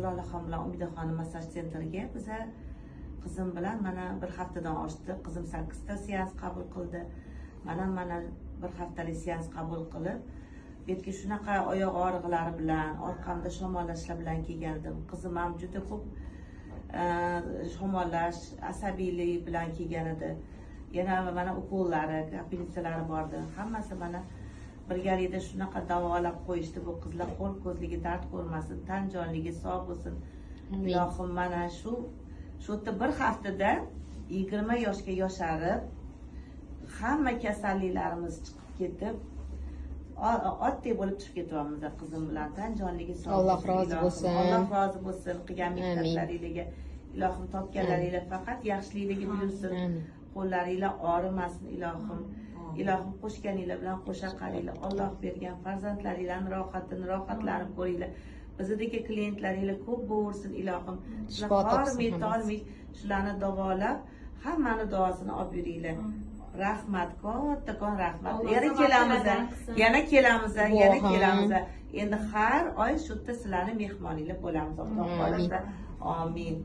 Zilolaxon bilan Umidaxonim massaj sentriga biza qizim bilan mana bir haftadan oshdi. Qizim 8 ta seans qabul qildi. Mana bir haftalik seans qabul qilib, betga shunaqa oyoq og'riqlari bilan, orqamda shamollashlar bilan kelgandim. Qizim ham juda ko'p shamollash, asabiylik bilan kelgan edi. Yana mana ukollari, operatsiyalari bordi. Hammasi mana birgalikda shunaqa davolab qo'yishdi. Bu qizlar qo'l ko'zligi dard ko'rmasin, tan jonligi sog' bo'lsin. Ilohim mana shu yerda bir haftada 20 yoshga yosharib, hamma kasalliklarimiz chiqib ketib, oddiy bo'lib chiqib ketyapmiz qizim bilan. Tan jonligi sog' Alloh rozi bo'lsin. Alloh rozi bo'lsin qilgan mehnatlaringizga. Ilohim topganlaringlar faqat yaxshiligiga buyursin. Qo'llaringlar og'rimasin ilohim. Ilohim qo'shganinglar bilan qo'shaqaringlar. Alloh bergan farzandlaringlarni rohatlanib ko'ringlar. Bizdagi klientlaringlar ko'p bo'lsin ilohim. Hormay shularni davolab, hammani duosini olib yuringlar. Rahmat, kattakon rahmat. Yana kelamiz. Endi har oy shu yerda sizlarning mehmoninglar bo'lamiz. Xudo xolasa. Amin.